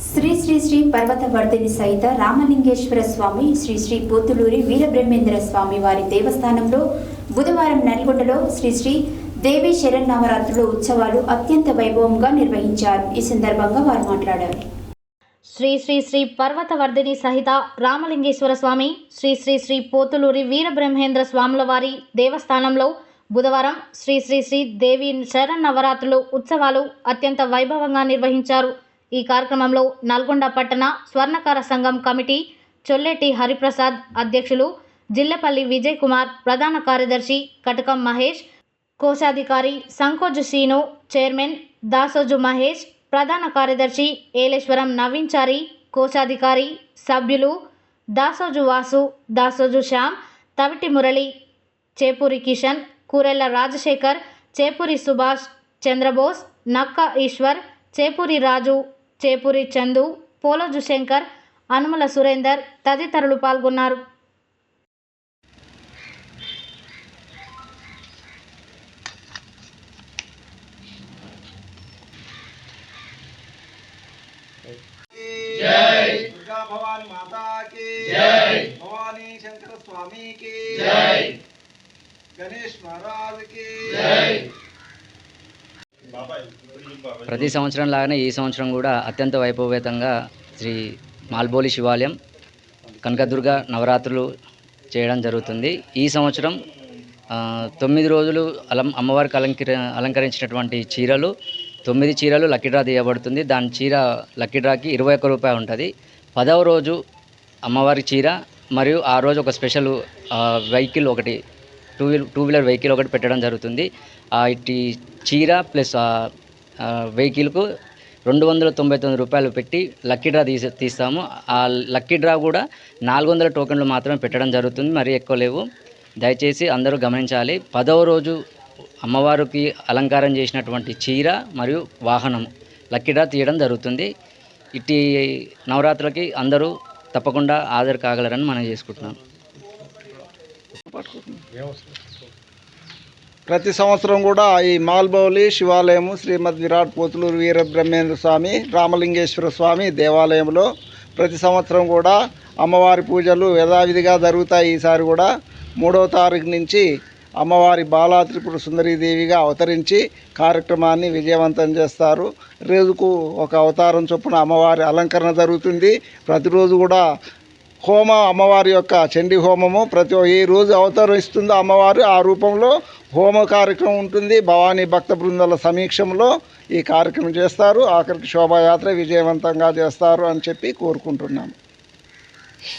శ్రీ శ్రీ శ్రీ పర్వతవర్ధిని సహిత రామలింగేశ్వర స్వామి శ్రీ శ్రీ పోతులూరి వీరబ్రహ్మేంద్ర స్వామి వారి దేవస్థానంలో బుధవారం నల్గొండలో శ్రీ శ్రీ దేవి శరన్నవరాత్రుల ఉత్సవాలు అత్యంత వైభవంగా నిర్వహించారు. ఈ సందర్భంగా వారు మాట్లాడారు. శ్రీ శ్రీ శ్రీ పర్వతవర్ధిని సహిత రామలింగేశ్వర స్వామి శ్రీ శ్రీ శ్రీ పోతులూరి వీరబ్రహ్మేంద్ర స్వాముల వారి దేవస్థానంలో బుధవారం శ్రీ శ్రీ శ్రీ దేవి శరన్నవరాత్రులు ఉత్సవాలు అత్యంత వైభవంగా నిర్వహించారు. ఈ కార్యక్రమంలో నల్గొండ పట్టణ స్వర్ణకార సంఘం కమిటీ చొల్లెటి హరిప్రసాద్ అధ్యక్షులు, జిల్లపల్లి విజయ్ కుమార్ ప్రధాన కార్యదర్శి, కటకం మహేష్ కోశాధికారి, సంకోజు శ్రీను చైర్మన్, దాసోజు మహేష్ ప్రధాన కార్యదర్శి, ఏలేశ్వరం నవీన్చారి కోశాధికారి, సభ్యులు దాసోజు వాసు, దాసోజు శ్యామ్, తవిటి మురళి, చేపూరి కిషన్, కూరెళ్ల రాజశేఖర్, చేపూరి సుభాష్, చంద్రబోస్, నక్క ఈశ్వర్, చేపూరి రాజు, చేపూరి చందు, పోలోజు శంకర్, అనుమల సురేందర్ తదితరులు పాల్గొన్నారు. जय दुर्गा भवानी माता की जय, भवानी शंकर स्वामी की जय, गणेश महाराज की जय. ప్రతి సంవత్సరం లాగానే ఈ సంవత్సరం కూడా అత్యంత వైభవేతంగా శ్రీ మాల్బోలి శివాలయం కనకదుర్గ నవరాత్రులు చేయడం జరుగుతుంది. ఈ సంవత్సరం 9 రోజులు అమ్మవారికి అలంకరించినటువంటి చీరలు 9 చీరలు లక్కీ డ్రా తీయబడుతుంది. దాని చీర లక్కీ డ్రాకి 21 రూపాయలు ఉంటుంది. 10వ రోజు అమ్మవారి చీర మరియు ఆ రోజు ఒక స్పెషల్ వెహికల్ ఒకటి టూ వీలర్ వెహికల్ ఒకటి పెట్టడం జరుగుతుంది. ఇటు చీర ప్లస్ వెహికల్కు 299 రూపాయలు పెట్టి లక్కీ డ్రా తీస్తాము. ఆ లక్కీ డ్రా కూడా 400 టోకెన్లు మాత్రమే పెట్టడం జరుగుతుంది, మరీ ఎక్కువ లేవు. దయచేసి అందరూ గమనించాలి. 10వ రోజు అమ్మవారికి అలంకారం చేసినటువంటి చీర మరియు వాహనం లక్కీ డ్రా తీయడం జరుగుతుంది. ఇటు నవరాత్రులకి అందరూ తప్పకుండా హాజరు కాగలరని మనం చేసుకుంటున్నాం. ప్రతి సంవత్సరం కూడా ఈ మాల్బౌలి శివాలయము శ్రీమద్ విరాట్ పోతులూరు వీరబ్రహ్మేంద్ర స్వామి రామలింగేశ్వర స్వామి దేవాలయంలో ప్రతి సంవత్సరం కూడా అమ్మవారి పూజలు యథావిధిగా జరుగుతాయి. ఈసారి కూడా 3వ తారీఖు నుంచి అమ్మవారి బాలా త్రిపుర సుందరీదేవిగా అవతరించి కార్యక్రమాన్ని విజయవంతం చేస్తారు. రోజుకు ఒక అవతారం చొప్పున అమ్మవారి అలంకరణ జరుగుతుంది. ప్రతిరోజు కూడా అమ్మవారి యొక్క చండీ హోమము ఏ రోజు అవతరిస్తుందో అమ్మవారు ఆ రూపంలో హోమ కార్యక్రమం ఉంటుంది. భవానీ భక్త బృందాల సమీక్షంలో ఈ కార్యక్రమం చేస్తారు. ఆఖరికి శోభాయాత్ర విజయవంతంగా చేస్తారు అని చెప్పి కోరుకుంటున్నాము.